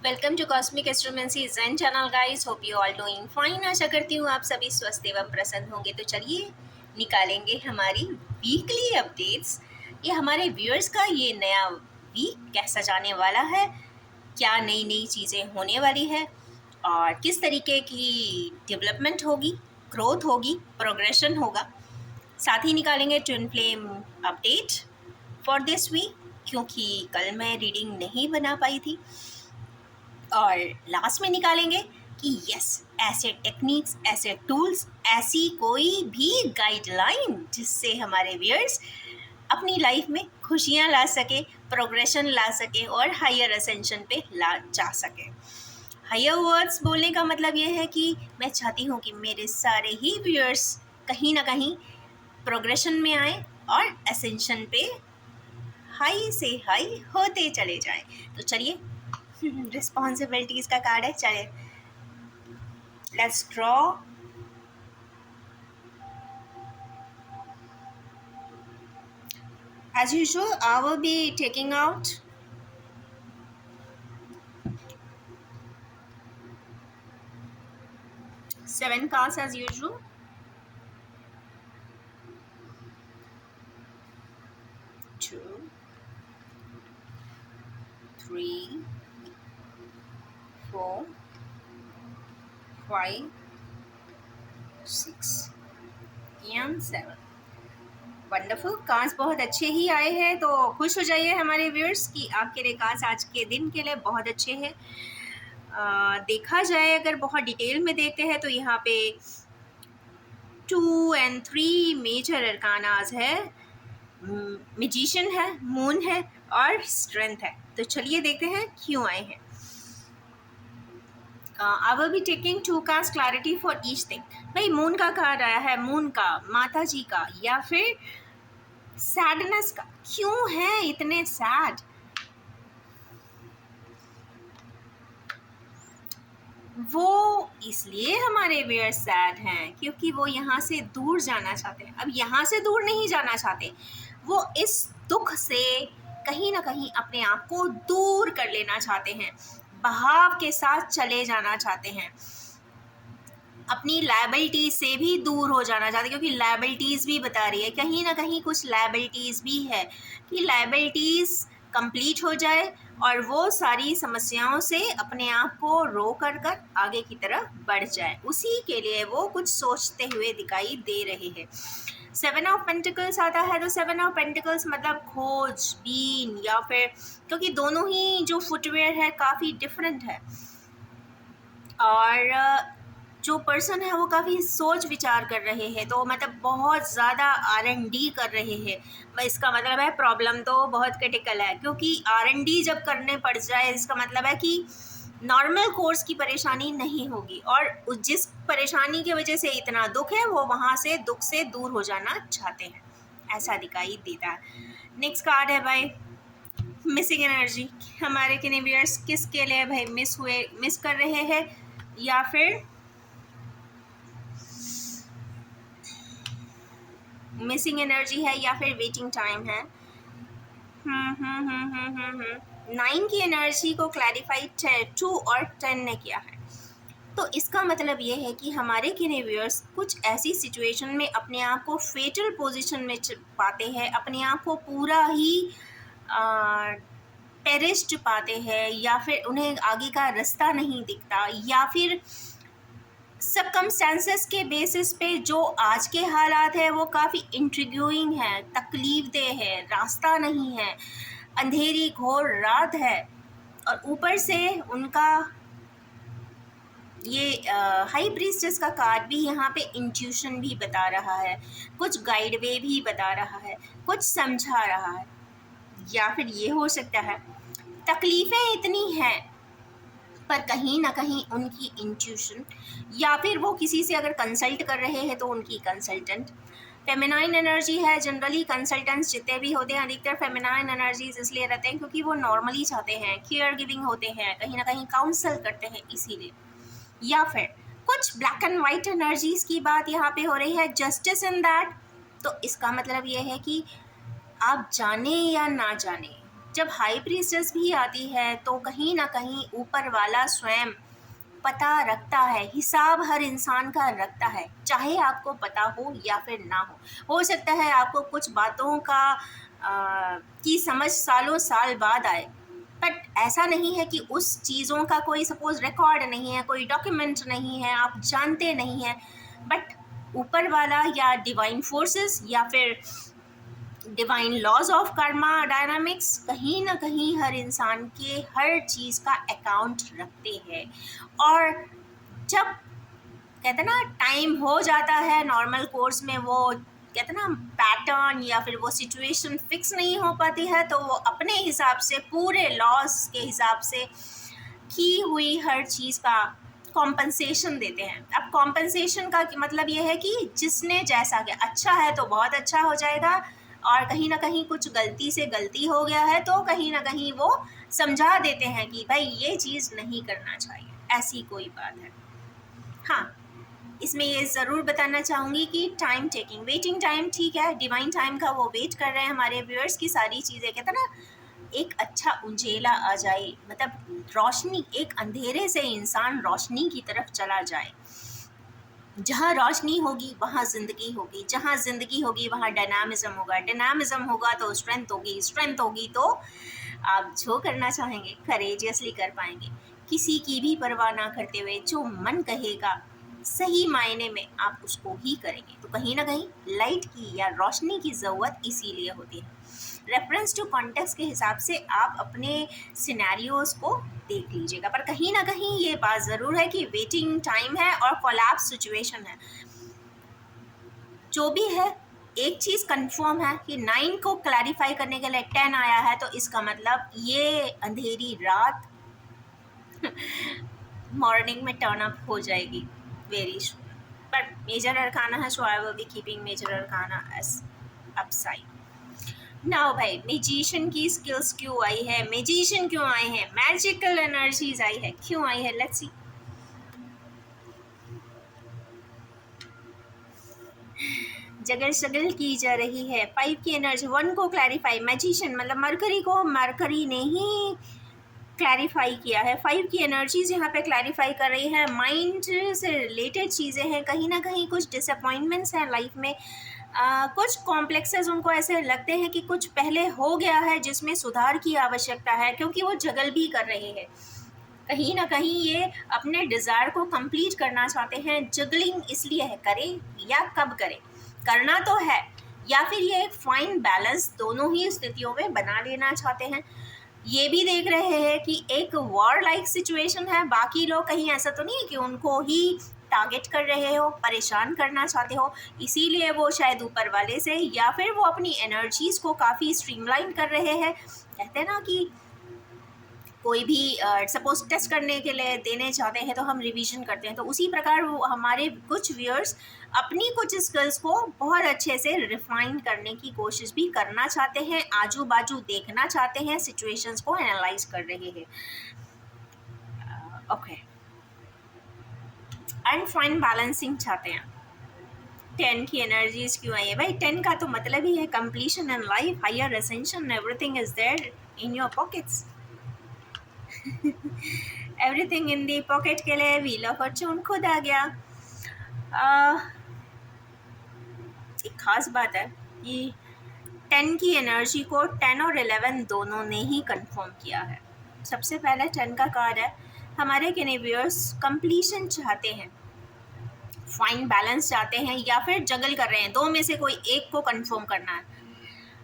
Welcome to cosmic astromancy zen channel guys. Hope you all doing fine. आशा करती हूँ आप सभी स्वस्थ एवं प्रसन्न होंगे। तो चलिए निकालेंगे हमारी वीकली अपडेट्स। ये हमारे व्यूअर्स का ये नया वीक कैसा जाने वाला है, क्या नई नई चीज़ें होने वाली है और किस तरीके की डेवलपमेंट होगी, ग्रोथ होगी, प्रोग्रेशन होगा। साथ ही निकालेंगे twin flame update for this week, क्योंकि कल मैं रीडिंग नहीं बना पाई थी। और लास्ट में निकालेंगे कि यस, ऐसे टेक्निक्स, ऐसे टूल्स, ऐसी कोई भी गाइडलाइन जिससे हमारे व्यूअर्स अपनी लाइफ में खुशियाँ ला सके, प्रोग्रेशन ला सके और हायर असेंशन पे ला जा सके। हायर वर्ड्स बोलने का मतलब ये है कि मैं चाहती हूँ कि मेरे सारे ही व्यूअर्स कहीं ना कहीं प्रोग्रेशन में आए और असेंशन पे हाई से हाई होते चले जाएं। तो चलिए रिस्पॉन्सिबिलिटीज का कार्ड है, चले let's draw. As usual, I will be taking out 7 cards as usual. Two, 3, 4, 5, 6 and 7। Wonderful, cards बहुत अच्छे ही आए हैं। तो खुश हो जाइए हमारे व्यूअर्स कि आपके लिए कार्ड्स आज के दिन के लिए बहुत अच्छे हैं। देखा जाए, अगर बहुत डिटेल में देखते हैं तो यहाँ पे 2 and 3 मेजर अरकानाज है, मैजिशियन है, मून है और स्ट्रेंथ है। तो चलिए देखते हैं क्यों आए हैं। आई will be taking 2 cards clarity for each thing. भाई मून का कार्ड आया है, मून का, माता जी का या फिर सैडनेस का। क्यों है इतने सैड? वो इसलिए हमारे व्यूअर्स सैड हैं क्योंकि वो यहाँ से दूर जाना चाहते हैं। अब यहाँ से दूर नहीं जाना चाहते, वो इस दुख से कहीं ना कहीं अपने आप को दूर कर लेना चाहते हैं, बहाव के साथ चले जाना चाहते हैं, अपनी लायबिलिटीज से भी दूर हो जाना चाहते हैं। क्योंकि लायबिलिटीज़ भी बता रही है, कहीं ना कहीं कुछ लायबिलिटीज़ भी है कि लायबिलिटीज़ कंप्लीट हो जाए और वो सारी समस्याओं से अपने आप को रो कर आगे की तरफ बढ़ जाए। उसी के लिए वो कुछ सोचते हुए दिखाई दे रहे हैं। 7 ऑफ पेंटिकल्स आता है, तो 7 ऑफ पेंटिकल्स मतलब खोज बीन, या फिर क्योंकि दोनों ही जो फुटवेयर है काफ़ी डिफरेंट है और जो पर्सन है वो काफ़ी सोच विचार कर रहे हैं। तो मतलब बहुत ज़्यादा R&D कर रहे हैं। इसका मतलब है प्रॉब्लम तो बहुत क्रिटिकल है, क्योंकि R&D जब करने पड़ जाए इसका मतलब है कि नॉर्मल कोर्स की परेशानी नहीं होगी और जिस परेशानी की वजह से इतना दुख है वो वहाँ से दुख से दूर हो जाना चाहते हैं, ऐसा दिखाई देता है। नेक्स्ट कार्ड है भाई मिसिंग एनर्जी। हमारे किनेवियर्स किसके लिए भाई मिस कर रहे हैं, या फिर मिसिंग एनर्जी है या फिर वेटिंग टाइम है। 9 की एनर्जी को क्लैरिफाई 2 और 10 ने किया है। तो इसका मतलब ये है कि हमारे किनेवियर्स कुछ ऐसी सिचुएशन में अपने आप को फेटल पोजीशन में पाते हैं, अपने आप को पूरा ही पेरिश्ड पाते हैं, या फिर उन्हें आगे का रास्ता नहीं दिखता, या फिर सर्कमस्टेंसेस के बेसिस पे जो आज के हालात है वो काफ़ी इंट्रिग्यूइंग है, तकलीफदेह है, रास्ता नहीं है, अंधेरी घोर रात है। और ऊपर से उनका ये हाई प्रीस्टेस का कार्ड भी यहाँ पे इंट्यूशन भी बता रहा है, कुछ गाइड वे भी बता रहा है, कुछ समझा रहा है, या फिर ये हो सकता है तकलीफ़ें इतनी हैं पर कहीं ना कहीं उनकी इंट्यूशन, या फिर वो किसी से अगर कंसल्ट कर रहे हैं तो उनकी कंसल्टेंट फेमिनाइन एनर्जी है। जनरली कंसल्टेंट्स जितने भी होते हैं अधिकतर फेमिनाइन एनर्जीज इसलिए रहते हैं क्योंकि वो नॉर्मली चाहते हैं, केयर गिविंग होते हैं, कहीं ना कहीं काउंसल करते हैं इसीलिए। या फिर कुछ ब्लैक एंड वाइट एनर्जीज की बात यहाँ पे हो रही है, जस्टिस इन दैट। तो इसका मतलब ये है कि आप जाने या ना जाने, जब हाई प्रीस्टेस भी आती है तो कहीं ना कहीं ऊपर वाला स्वयं पता रखता है, हिसाब हर इंसान का रखता है, चाहे आपको पता हो या फिर ना हो सकता है आपको कुछ बातों का की समझ सालों साल बाद आए, बट ऐसा नहीं है कि उस चीज़ों का कोई सपोज रिकॉर्ड नहीं है, कोई डॉक्यूमेंट नहीं है, आप जानते नहीं हैं, बट ऊपर वाला या डिवाइन फोर्सेस या फिर divine laws of karma dynamics कहीं ना कहीं हर इंसान के हर चीज़ का अकाउंट रखते हैं। और जब कहते ना टाइम हो जाता है नॉर्मल कोर्स में, वो कहते ना पैटर्न या फिर वो सिचुएशन फिक्स नहीं हो पाती है, तो वो अपने हिसाब से पूरे लॉस के हिसाब से की हुई हर चीज़ का कॉम्पनसेशन देते हैं। अब कॉम्पनसेशन का मतलब ये है कि जिसने जैसा किया, अच्छा है तो बहुत अच्छा हो जाएगा, और कहीं ना कहीं कुछ गलती से गलती हो गया है तो कहीं ना कहीं वो समझा देते हैं कि भाई ये चीज़ नहीं करना चाहिए, ऐसी कोई बात है। हाँ, इसमें ये ज़रूर बताना चाहूँगी कि टाइम टेकिंग, वेटिंग टाइम ठीक है, डिवाइन टाइम का वो वेट कर रहे हैं हमारे व्यूअर्स की सारी चीज़ें, कहते ना एक अच्छा उंजेला आ जाए, मतलब रोशनी, एक अंधेरे से इंसान रोशनी की तरफ चला जाए। जहाँ रोशनी होगी वहाँ ज़िंदगी होगी, जहाँ ज़िंदगी होगी वहाँ डायनामिज़म होगा, डायनामिज़म होगा तो स्ट्रेंथ होगी, स्ट्रेंथ होगी तो आप जो करना चाहेंगे करेजियसली कर पाएंगे, किसी की भी परवाह ना करते हुए जो मन कहेगा सही मायने में आप उसको ही करेंगे। तो कहीं ना कहीं लाइट की या रोशनी की ज़रूरत इसीलिए होती है। रेफरेंस टू कॉन्टेक्स्ट के हिसाब से आप अपने सिनेरियोज़ को देख लीजिएगा, पर कहीं ना कहीं ये बात ज़रूर है कि वेटिंग टाइम है और कोलैप्स सिचुएशन है। जो भी है, एक चीज़ कंफर्म है कि 9 को क्लैरिफाई करने के लिए 10 आया है, तो इसका मतलब ये अंधेरी रात मॉर्निंग में टर्न अप हो जाएगी very soon. But major arcana है, so I will be keeping major arcana as upside. Now भाई, मैजिशियन की स्किल्स क्यों आई है, मैजिशियन क्यों आए हैं, मैजिकल एनर्जीज आई है, क्यों आई है, लेट्स सी। जगल सगल की जा रही है। 5 की एनर्जी, 1 को क्लैरिफाई, मैजिशियन मतलब मरकरी को मरकरी ने ही क्लैरिफाई किया है। 5 की एनर्जीज यहाँ पे क्लैरिफाई कर रही है, माइंड से रिलेटेड चीज़ें हैं, कहीं ना कहीं कुछ डिसअपॉइंटमेंट्स हैं लाइफ में, कुछ कॉम्प्लेक्सेस उनको ऐसे लगते हैं कि कुछ पहले हो गया है जिसमें सुधार की आवश्यकता है, क्योंकि वो जगल भी कर रहे हैं, कहीं ना कहीं ये अपने डिज़ायर को कंप्लीट करना चाहते हैं। जगलिंग इसलिए है, करें या कब करें, करना तो है, या फिर ये एक फाइन बैलेंस दोनों ही स्थितियों में बना लेना चाहते हैं। ये भी देख रहे हैं कि एक वॉर लाइक सिचुएशन है, बाकी लोग कहीं ऐसा तो नहीं है कि उनको ही टारगेट कर रहे हो, परेशान करना चाहते हो, इसीलिए वो शायद ऊपर वाले से या फिर वो अपनी एनर्जीज़ को काफ़ी स्ट्रीमलाइन कर रहे हैं। कहते हैं ना कि कोई भी सपोज टेस्ट करने के लिए देने चाहते हैं तो हम रिवीजन करते हैं, तो उसी प्रकार वो हमारे कुछ व्यूअर्स अपनी कुछ स्किल्स को बहुत अच्छे से रिफाइन करने की कोशिश भी करना चाहते हैं, आजू बाजू देखना चाहते हैं, सिचुएशंस को एनालाइज कर रहे हैं। ओके, एंड फाइन बैलेंसिंग चाहते हैं। 10 की एनर्जीज क्यों आई है भाई, 10 का तो मतलब ही है completion in life, higher ascension, everything is there in your pockets. Everything in the pocket के लिए व्हील ऑफ फॉर्चून खुद आ गया। एक खास बात है कि 10 की एनर्जी को 10 और 11 दोनों ने ही कंफर्म किया है। सबसे पहले 10 का कार्ड है, हमारे केनेवियर्स कंप्लीशन चाहते हैं, फाइन बैलेंस चाहते हैं, या फिर जगल कर रहे हैं, दो में से कोई एक को कंफर्म करना है।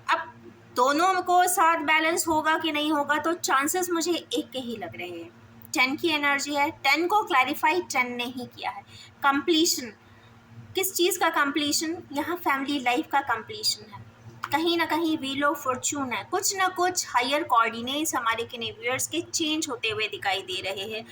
अब दोनों को साथ बैलेंस होगा कि नहीं होगा, तो चांसेस मुझे एक के ही लग रहे हैं। 10 की एनर्जी है, 10 को क्लैरिफाई 10 ने ही किया है। कंप्लीशन, किस चीज़ का कंप्लीशन, यहाँ फैमिली लाइफ का कंप्लीशन है, कहीं ना कहीं व्हील ऑफ फॉर्चून है, कुछ ना कुछ हायर कोऑर्डिनेट्स हमारे केनेवियर्स के चेंज होते हुए दिखाई दे रहे हैं।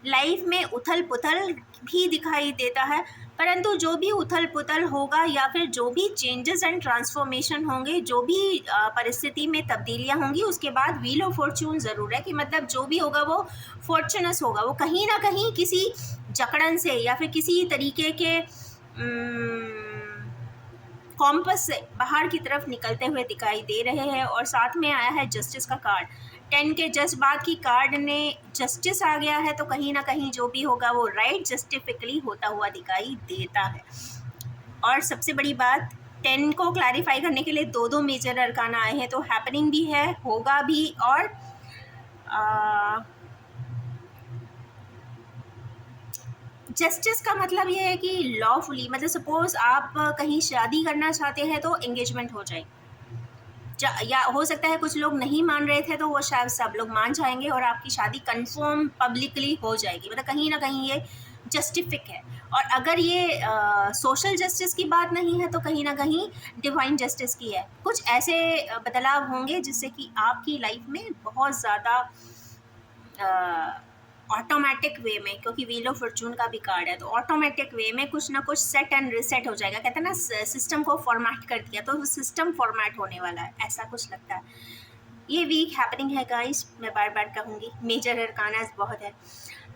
लाइफ में उथल पुथल भी दिखाई देता है, परंतु जो भी उथल पुथल होगा या फिर जो भी चेंजेस एंड ट्रांसफॉर्मेशन होंगे, जो भी परिस्थिति में तब्दीलियां होंगी, उसके बाद व्हील ऑफ फॉर्चून ज़रूर है कि मतलब जो भी होगा वो फॉर्चुनस होगा, वो कहीं ना कहीं किसी जकड़न से या फिर किसी तरीके के कॉम्पस से बाहर की तरफ निकलते हुए दिखाई दे रहे हैं। और साथ में आया है जस्टिस का कार्ड। 10 के जस्ट बाद की कार्ड ने जस्टिस आ गया है, तो कहीं ना कहीं जो भी होगा वो राइट जस्टिफिकली होता हुआ दिखाई देता है। और सबसे बड़ी बात, 10 को क्लैरिफाई करने के लिए दो दो मेजर अरकाना आए हैं, तो हैपनिंग भी है, होगा भी। और जस्टिस का मतलब ये है कि लॉफुली, मतलब सपोज आप कहीं शादी करना चाहते हैं तो एंगेजमेंट हो जाए, या हो सकता है कुछ लोग नहीं मान रहे थे तो वो शायद सब लोग मान जाएंगे और आपकी शादी कंफर्म पब्लिकली हो जाएगी। मतलब कहीं ना कहीं ये जस्टिफिक है। और अगर ये सोशल जस्टिस की बात नहीं है तो कहीं ना कहीं डिवाइन जस्टिस की है। कुछ ऐसे बदलाव होंगे जिससे कि आपकी लाइफ में बहुत ज़्यादा ऑटोमेटिक वे में, क्योंकि व्हील ऑफ फॉर्चून का भी कार्ड है, तो ऑटोमेटिक वे में कुछ ना कुछ सेट एंड रिसेट हो जाएगा। कहते हैं ना, सिस्टम को फॉर्मेट कर दिया तो सिस्टम फॉर्मेट होने वाला है, ऐसा कुछ लगता है। ये वीक हैपनिंग है गाइस, मैं बार बार कहूँगी। मेजर अरकाना बहुत है।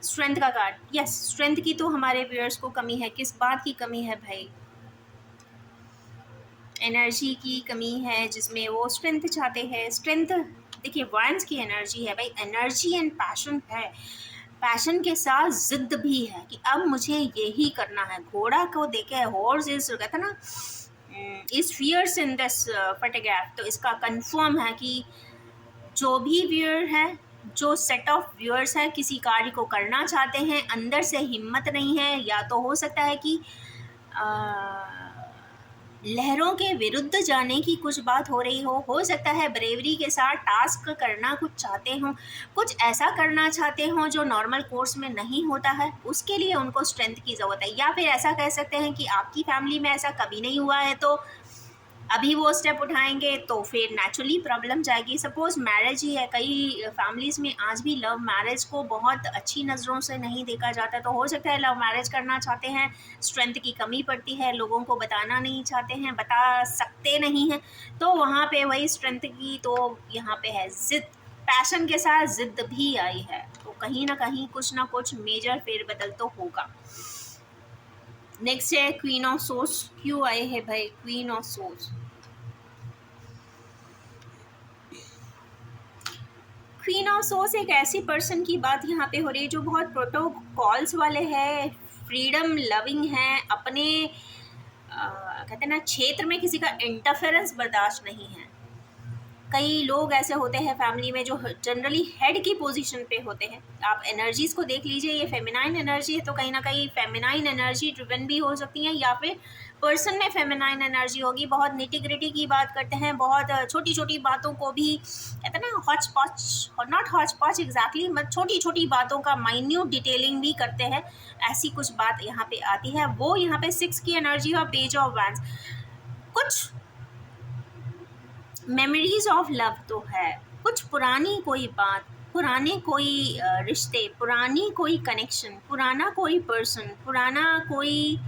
स्ट्रेंथ का कार्ड, यस, स्ट्रेंथ की तो हमारे व्यूअर्स को कमी है। किस बात की कमी है भाई? एनर्जी की कमी है, जिसमें वो स्ट्रेंथ चाहते हैं। स्ट्रेंथ देखिए, वांस की एनर्जी है भाई, एनर्जी एंड पैशन है। पैशन के साथ जिद भी है कि अब मुझे यही करना है। घोड़ा को देखे, हॉर्स इज, कहता ना, is fierce in this photograph. तो इसका कंफर्म है कि जो भी व्यूअर है, जो सेट ऑफ व्यूअर्स है, किसी कार्य को करना चाहते हैं, अंदर से हिम्मत नहीं है, या तो हो सकता है कि लहरों के विरुद्ध जाने की कुछ बात हो रही हो सकता है ब्रेवरी के साथ टास्क करना कुछ चाहते हो, कुछ ऐसा करना चाहते हो जो नॉर्मल कोर्स में नहीं होता है, उसके लिए उनको स्ट्रेंथ की ज़रूरत है। या फिर ऐसा कह सकते हैं कि आपकी फैमिली में ऐसा कभी नहीं हुआ है, तो अभी वो स्टेप उठाएंगे तो फिर नेचुरली प्रॉब्लम जाएगी। सपोज मैरिज ही है, कई फैमिलीज़ में आज भी लव मैरिज को बहुत अच्छी नज़रों से नहीं देखा जाता, तो हो सकता है लव मैरिज करना चाहते हैं, स्ट्रेंथ की कमी पड़ती है, लोगों को बताना नहीं चाहते हैं, बता सकते नहीं हैं, तो वहाँ पे वही स्ट्रेंथ की तो यहाँ पे है जिद। पैशन के साथ जिद भी आई है, तो कहीं ना कुछ मेजर फेरबदल तो होगा। नेक्स्ट है क्वीन ऑफ सोर्स। क्यों आए हैं भाई queen of source? Queen of source एक ऐसी पर्सन की बात यहाँ पे हो रही है जो बहुत प्रोटोकॉल्स वाले हैं, फ्रीडम लविंग है, अपने कहते हैं ना क्षेत्र में किसी का इंटरफेरेंस बर्दाश्त नहीं है। कई लोग ऐसे होते हैं फैमिली में जो जनरली हेड की पोजीशन पे होते हैं। आप एनर्जीज को देख लीजिए, ये फेमिनाइन एनर्जी है, तो कहीं ना कहीं फेमिनाइन एनर्जी ड्रिवन भी हो सकती है, या फिर पर्सन में फेमिनाइन एनर्जी होगी। बहुत निटी-ग्रिटी की बात करते हैं, बहुत छोटी छोटी बातों को भी, कहते हैं ना, हॉच पॉच, नॉट हॉच पॉच एग्जैक्टली, मतलब छोटी छोटी बातों का माइन्यूट डिटेलिंग भी करते हैं। ऐसी कुछ बात यहाँ पे आती है। वो यहाँ पे 6 की एनर्जी और पेज ऑफ वैंड्स, कुछ मेमोरीज ऑफ लव तो है, कुछ पुरानी कोई बात, पुराने कोई रिश्ते, पुरानी कोई कनेक्शन, पुराना कोई पर्सन, पुराना कोई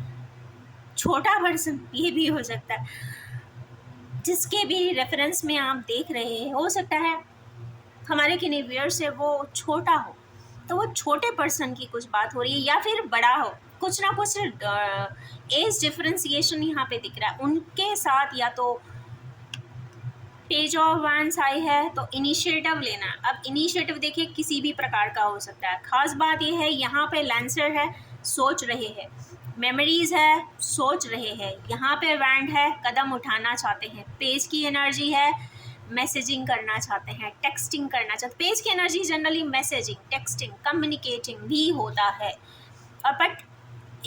छोटा पर्सन, ये भी हो सकता है, जिसके भी रेफरेंस में आप देख रहे हैं। हो सकता है हमारे किन्हीं व्यूअर से वो छोटा हो, तो वो छोटे पर्सन की कुछ बात हो रही है, या फिर बड़ा हो, कुछ ना कुछ एज डिफरेंशिएशन यहाँ पे दिख रहा है उनके साथ। या तो पेज ऑफ वैंड्स आई है तो इनिशिएटिव लेना। अब इनिशिएटिव देखिए किसी भी प्रकार का हो सकता है। खास बात यह है, यहाँ पे लैंसर है, सोच रहे हैं, मेमोरीज है, सोच रहे हैं, यहाँ पे वैंड है, कदम उठाना चाहते हैं, पेज की एनर्जी है, मैसेजिंग करना चाहते हैं, टेक्सटिंग करना चाहते हैं। पेज की energy generally messaging, texting, communicating भी होता है। और बट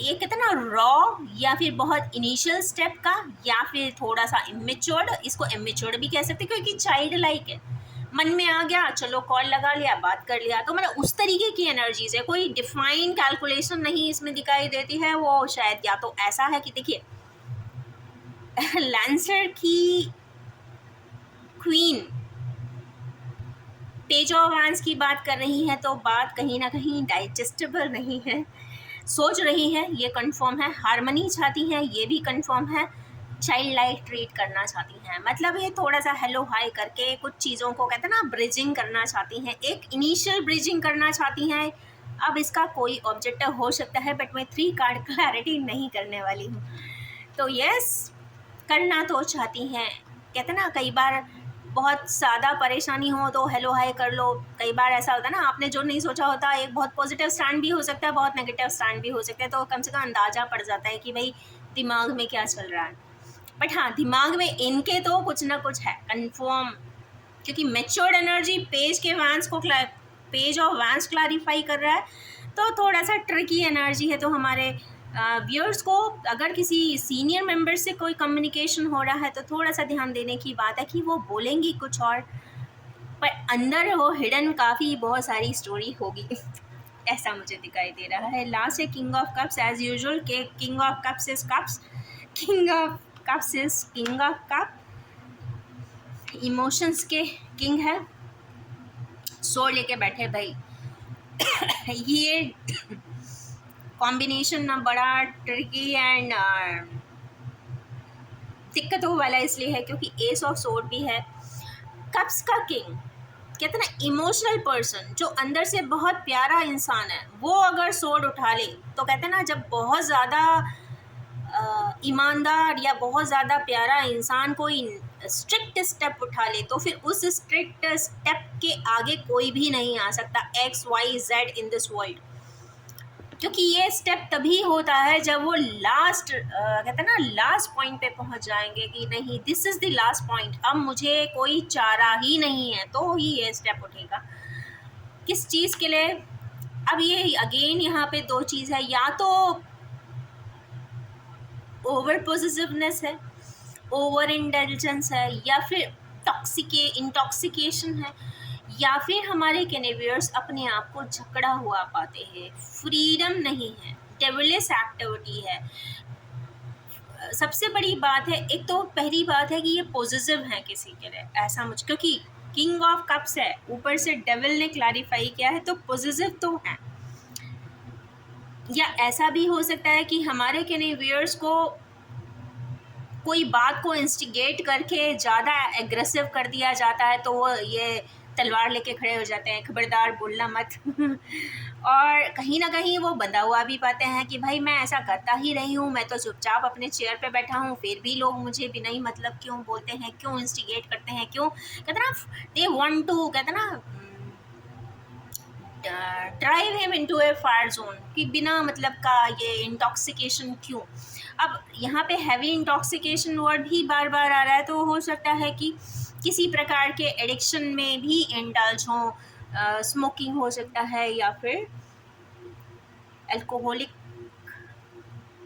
ये कितना रॉ, या फिर बहुत इनिशियल स्टेप का, या फिर थोड़ा सा इमेच्योर्ड, इसको इमेच्योर्ड भी कह सकते हैं क्योंकि चाइल्ड लाइक है, मन में आ गया, चलो कॉल लगा लिया, बात कर लिया, तो मतलब उस तरीके की एनर्जीज है। कोई डिफाइन कैलकुलेशन नहीं इसमें दिखाई देती है। वो शायद या तो ऐसा है कि देखिए लैंसर की क्वीन पेज ऑफ वैंड्स की बात कर रही है, तो बात कहीं ना कहीं डाइजेस्टेबल नहीं है। सोच रही है, ये कंफर्म है, हार्मनी चाहती हैं, ये भी कंफर्म है, चाइल्ड लाइक ट्रीट करना चाहती हैं, मतलब ये थोड़ा सा हेलो हाई करके कुछ चीज़ों को, कहते हैं ना, ब्रिजिंग करना चाहती हैं, एक इनिशियल ब्रिजिंग करना चाहती हैं। अब इसका कोई ऑब्जेक्टिव हो सकता है, बट मैं 3 कार्ड क्लैरिटी नहीं करने वाली हूँ। तो यस, करना तो चाहती हैं। कहते ना कई बार बहुत ज़्यादा परेशानी हो तो हेलो हाय कर लो। कई बार ऐसा होता है ना, आपने जो नहीं सोचा होता, एक बहुत पॉजिटिव स्टैंड भी हो सकता है, बहुत नेगेटिव स्टैंड भी हो सकता है, तो कम से कम अंदाज़ा पड़ जाता है कि भाई दिमाग में क्या चल रहा है। बट हाँ, दिमाग में इनके तो कुछ ना कुछ है कंफर्म, क्योंकि matured energy page of vents clarify कर रहा है, तो थोड़ा सा ट्रिकी एनर्जी है। तो हमारे व्यूअर्स को अगर किसी सीनियर मेंबर से कोई कम्युनिकेशन हो रहा है तो थोड़ा सा ध्यान देने की बात है कि वो बोलेंगी कुछ और, पर अंदर वो हिडन काफ़ी बहुत सारी स्टोरी होगी ऐसा मुझे दिखाई दे रहा है। लास्ट है king of cups, as usual के king of cups is cups, king of cups is king of cup, emotions के किंग है, सोल लेके बैठे भाई ये कॉम्बिनेशन ना बड़ा ट्रिकी एंड दिक्कतों वाला इसलिए है क्योंकि एस ऑफ सोर्ड भी है। कप्स का किंग कहते ना इमोशनल पर्सन, जो अंदर से बहुत प्यारा इंसान है, वो अगर सोर्ड उठा ले तो कहते ना जब बहुत ज़्यादा ईमानदार या बहुत ज़्यादा प्यारा इंसान कोई स्ट्रिक्ट स्टेप उठा ले तो फिर उस स्ट्रिक्ट स्टेप के आगे कोई भी नहीं आ सकता, XYZ इन दिस वर्ल्ड। क्योंकि ये स्टेप तभी होता है जब वो लास्ट कहते हैं ना लास्ट पॉइंट पे पहुंच जाएंगे कि नहीं this is the last point, अब मुझे कोई चारा ही नहीं है, तो ही ये स्टेप उठेगा। किस चीज़ के लिए? अब ये अगेन यहाँ पे दो चीज़ है, या तो ओवर पॉजिटिवनेस है, ओवर इंटेलिजेंस है, या फिर इंटॉक्सिकेशन है, या फिर हमारे कैनेवियर्स अपने आप को जकड़ा हुआ पाते हैं, फ्रीडम नहीं है, डेविलिश एक्टिविटी है। सबसे बड़ी बात है, एक तो पहली बात है कि ये पॉजिटिव है किसी के लिए, ऐसा मुझ क्योंकि किंग ऑफ कप्स है, ऊपर से डेविल ने क्लैरिफाई किया है, तो पॉजिटिव तो है। या ऐसा भी हो सकता है कि हमारे कैनेवियर्स को कोई बात को इंस्टिगेट करके ज़्यादा एग्रेसिव कर दिया जाता है, तो वो ये तलवार लेके खड़े हो जाते हैं, खबरदार बोलना मत और कहीं ना कहीं वो बंधा हुआ भी पाते हैं कि भाई मैं ऐसा करता ही रही हूँ, मैं तो चुपचाप अपने चेयर पे बैठा हूँ, फिर भी लोग मुझे बिना ही मतलब क्यों बोलते हैं, क्यों इंस्टिगेट करते हैं, क्यों कहते ना दे वांट टू कहते ना ड्राइव हिम इनटू ए फायर जोन, कि बिना मतलब का ये इंटॉक्सिकेशन क्यों। अब यहाँ पे हैवी इंटॉक्सिकेशन वर्ड भी बार बार आ रहा है, तो हो सकता है कि किसी प्रकार के एडिक्शन में भी इंडल्ज हों, स्मोकिंग हो सकता है या फिर अल्कोहलिक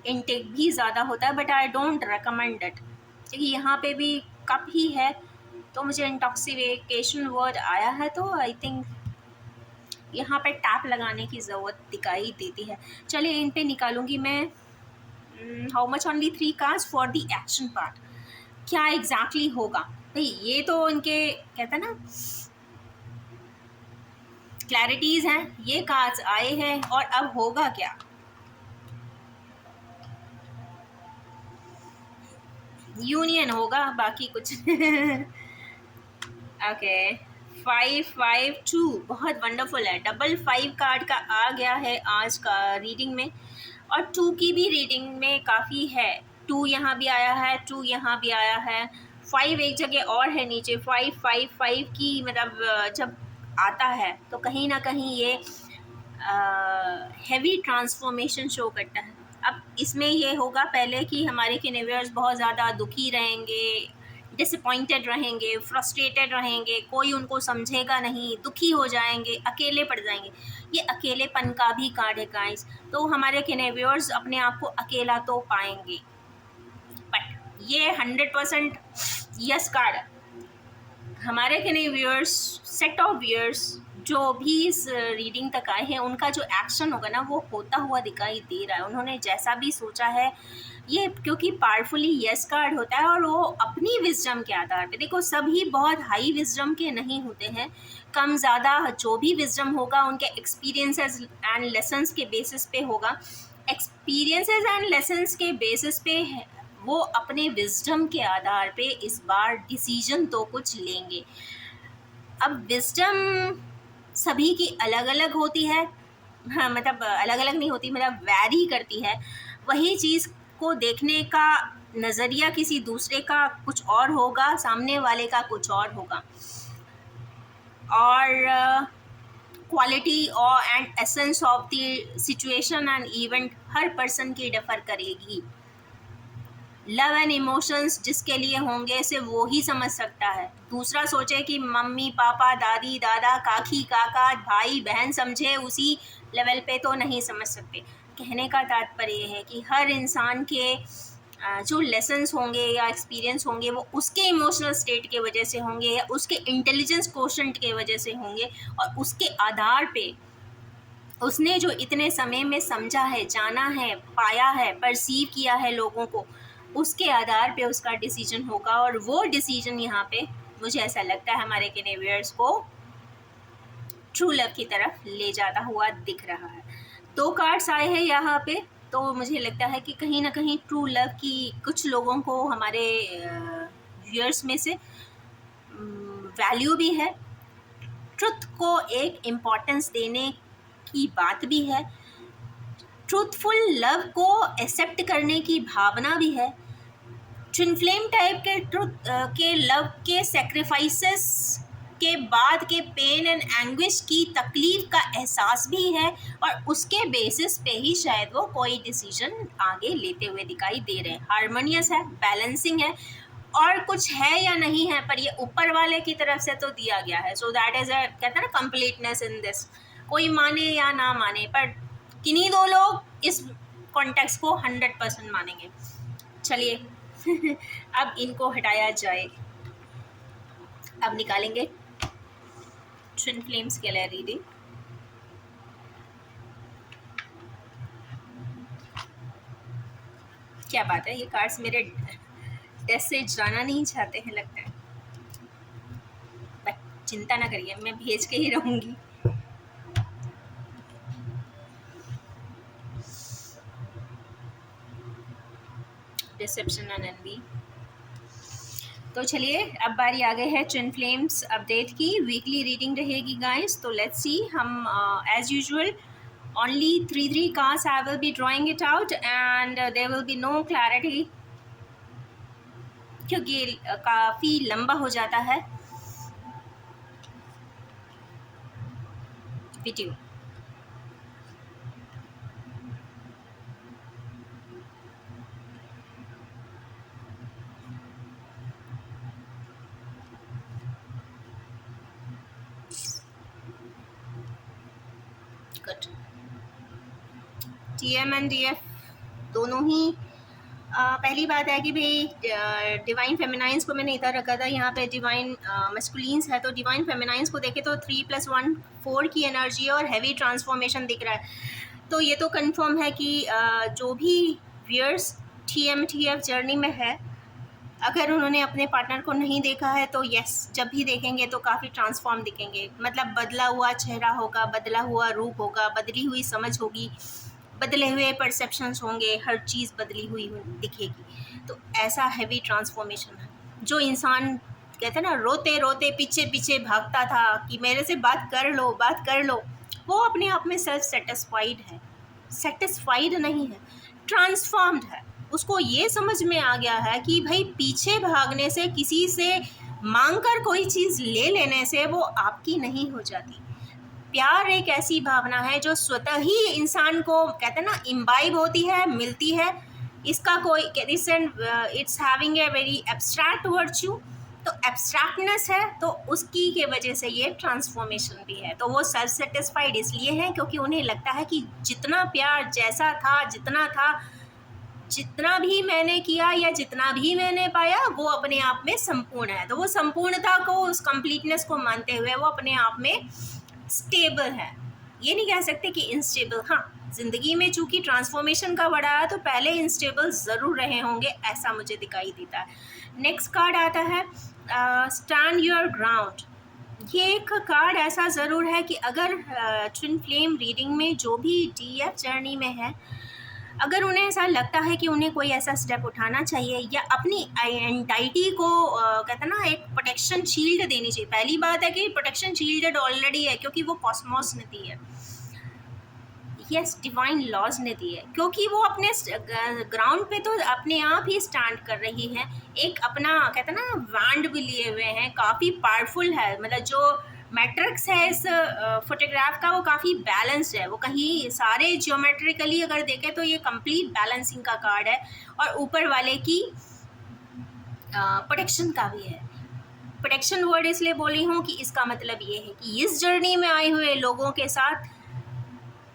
इनटेक भी ज़्यादा होता है, but I don't recommend it, क्योंकि यहाँ पे भी कप ही है, तो मुझे इंटॉक्सिकेशन वर्ड आया है, तो आई थिंक यहाँ पे टैप लगाने की ज़रूरत दिखाई देती है। चलिए इन पे निकालूंगी मैं how much only 3 cards for the action part, क्या एग्जैक्टली होगा भाई। ये तो इनके कहते हैं ना क्लैरिटीज़ हैं, ये कार्ड्स आए हैं, और अब होगा क्या। यूनियन होगा, बाकी कुछ ओके 552 बहुत वंडरफुल है, डबल 5 कार्ड का आ गया है आज का रीडिंग में, और 2 की भी रीडिंग में काफ़ी है। 2 यहाँ भी आया है, 2 यहाँ भी आया है, 5 एक जगह और है नीचे। 555 की मतलब जब आता है तो कहीं ना कहीं ये हैवी ट्रांसफॉर्मेशन शो करता है। अब इसमें ये होगा पहले कि हमारे कैनेवियर्स बहुत ज़्यादा दुखी रहेंगे, डिसअपॉइंटेड रहेंगे, फ्रस्ट्रेटेड रहेंगे, कोई उनको समझेगा नहीं, दुखी हो जाएंगे, अकेले पड़ जाएंगे। ये अकेलेपन का भी कार्ड है गाइस, तो हमारे कैनेवियर्स अपने आप को अकेला तो पाएंगे, बट ये 100% यस कार्ड है। हमारे कैनेवियर्स सेट ऑफ व्यूअर्स जो भी इस रीडिंग तक आए हैं, उनका जो एक्शन होगा ना वो होता हुआ दिखाई दे रहा है। उन्होंने जैसा भी सोचा है, ये क्योंकि पावरफुली यस कार्ड होता है, और वो अपनी विजडम के आधार पे, देखो सभी बहुत हाई विजडम के नहीं होते हैं, कम ज़्यादा जो भी विजडम होगा उनके एक्सपीरियंसेस एंड लेसन्स के बेसिस पे होगा। एक्सपीरियंसेस एंड लेसन्स के बेसिस पे वो अपने विजडम के आधार पे इस बार डिसीजन तो कुछ लेंगे। अब विजडम सभी की अलग अलग होती है, हाँ मतलब अलग अलग नहीं होती, मतलब वैरी करती है। वही चीज़ को देखने का नज़रिया किसी दूसरे का कुछ और होगा, सामने वाले का कुछ और होगा, और क्वालिटी और and essence of the situation and event her person की डिफ़र करेगी। लव एंड इमोशंस जिसके लिए होंगे सिर्फ वो ही समझ सकता है। दूसरा सोचे कि मम्मी पापा दादी दादा काकी काका भाई बहन समझे, उसी लेवल पे तो नहीं समझ सकते। कहने का तात्पर्य है कि हर इंसान के जो लेसन्स होंगे या एक्सपीरियंस होंगे वो उसके इमोशनल स्टेट के वजह से होंगे या उसके इंटेलिजेंस कोशेंट के वजह से होंगे, और उसके आधार पे उसने जो इतने समय में समझा है, जाना है, पाया है, परसीव किया है लोगों को, उसके आधार पे उसका डिसीजन होगा। और वो डिसीजन यहाँ पे मुझे ऐसा लगता है हमारे व्यूअर्स को ट्रू लव की तरफ ले जाता हुआ दिख रहा है। 2 कार्ड्स आए हैं यहाँ पे, तो मुझे लगता है कि कहीं ना कहीं ट्रू लव की कुछ लोगों को हमारे व्यूअर्स में से वैल्यू भी है, ट्रुथ को एक इम्पोर्टेंस देने की बात भी है, ट्रूथफुल लव को एक्सेप्ट करने की भावना भी है, ट्विन फ्लेम टाइप के ट्रुथ के लव के सेक्रीफाइसेस के बाद के पेन एंड एंग्विश की तकलीफ का एहसास भी है, और उसके बेसिस पे ही शायद वो कोई डिसीजन आगे लेते हुए दिखाई दे रहे हैं। हार्मोनियस है, बैलेंसिंग है, और कुछ है या नहीं है पर ये ऊपर वाले की तरफ से तो दिया गया है। सो दैट इज़ अ कहते हैं ना कंप्लीटनेस इन दिस। कोई माने या ना माने, पर किन्हीं 2 लोग इस कॉन्टेक्स्ट को 100% मानेंगे। चलिए अब इनको हटाया जाए। अब निकालेंगे ट्विन फ्लेम्स के लिए रीडिंग। क्या बात है, ये कार्ड्स मेरे डेस्क से जाना नहीं चाहते हैं लगता है, बट चिंता ना करिए, मैं भेज के ही रहूँगी। Deception and envy. तो चलिए अब बारी आ गई है ट्विन फ्लेम्स अपडेट की। वीकली रीडिंग रहेगी गाइस, तो लेट्स सी। हम as usual only 3 cards I will be drawing it out, and there will be no clarity क्योंकि काफ़ी लंबा हो जाता है video. Good. TM and DF दोनों ही पहली बात है कि भाई डिवाइन फेमिनाइंस को मैंने इधर रखा था, यहाँ पे डिवाइन मस्कुलिन्स है, तो डिवाइन फेमिनाइंस को देखे तो 3+1 4 की एनर्जी और हैवी ट्रांसफॉर्मेशन दिख रहा है। तो ये तो कंफर्म है कि जो भी व्यूअर्स TM/TF जर्नी में है, अगर उन्होंने अपने पार्टनर को नहीं देखा है तो यस, जब भी देखेंगे तो काफ़ी ट्रांसफॉर्म दिखेंगे। मतलब बदला हुआ चेहरा होगा, बदला हुआ रूप होगा, बदली हुई समझ होगी, बदले हुए परसेप्शंस होंगे, हर चीज़ बदली हुई दिखेगी। तो ऐसा हैवी ट्रांसफॉर्मेशन है। जो इंसान कहते हैं ना रोते रोते पीछे पीछे भागता था कि मेरे से बात कर लो, बात कर लो, वो अपने आप में सेल्फ सेटिस्फाइड है, सेटिस्फाइड नहीं है, ट्रांसफॉर्म्ड है। उसको ये समझ में आ गया है कि भाई पीछे भागने से, किसी से मांग कर कोई चीज़ ले लेने से वो आपकी नहीं हो जाती। प्यार एक ऐसी भावना है जो स्वतः ही इंसान को कहते हैं ना इम्बाइब होती है, मिलती है। इसका कोई it's having a very abstract virtue, तो एब्स्ट्रैक्टनेस है, तो उसकी के वजह से ये ट्रांसफॉर्मेशन भी है। तो वो सेल्फ सेटिस्फाइड इसलिए हैं क्योंकि उन्हें लगता है कि जितना प्यार जैसा था, जितना था, जितना भी मैंने किया या जितना भी मैंने पाया वो अपने आप में संपूर्ण है। तो वो संपूर्णता को, उस कंप्लीटनेस को मानते हुए वो अपने आप में स्टेबल है। ये नहीं कह सकते कि इनस्टेबल। हाँ, ज़िंदगी में चूँकि ट्रांसफॉर्मेशन का बड़ा है तो पहले इनस्टेबल ज़रूर रहे होंगे, ऐसा मुझे दिखाई देता है। नेक्स्ट कार्ड आता है स्टैंड योर ग्राउंड। ये एक कार्ड ऐसा ज़रूर है कि अगर ट्विन फ्लेम रीडिंग में जो भी DF जर्नी में है, अगर उन्हें ऐसा लगता है कि उन्हें कोई ऐसा स्टेप उठाना चाहिए या अपनी आइडेंटिटी को कहते हैं ना एक प्रोटेक्शन शील्ड देनी चाहिए। पहली बात है कि प्रोटेक्शन शील्ड ऑलरेडी है क्योंकि वो कॉस्मोस नदी है। यस, डिवाइन लॉज ने दी है, क्योंकि वो अपने ग्राउंड पे तो अपने आप ही स्टैंड कर रही है। एक अपना कहते हैं ना बैंड भी लिए हुए हैं, काफ़ी पावरफुल है। मतलब जो मैट्रिक्स है इस फोटोग्राफ का वो काफ़ी बैलेंस्ड है। वो कहीं सारे जियोमेट्रिकली अगर देखें तो ये कंप्लीट बैलेंसिंग का कार्ड है, और ऊपर वाले की प्रोटेक्शन का भी है। प्रोटेक्शन वर्ड इसलिए बोली हूँ कि इसका मतलब ये है कि इस जर्नी में आए हुए लोगों के साथ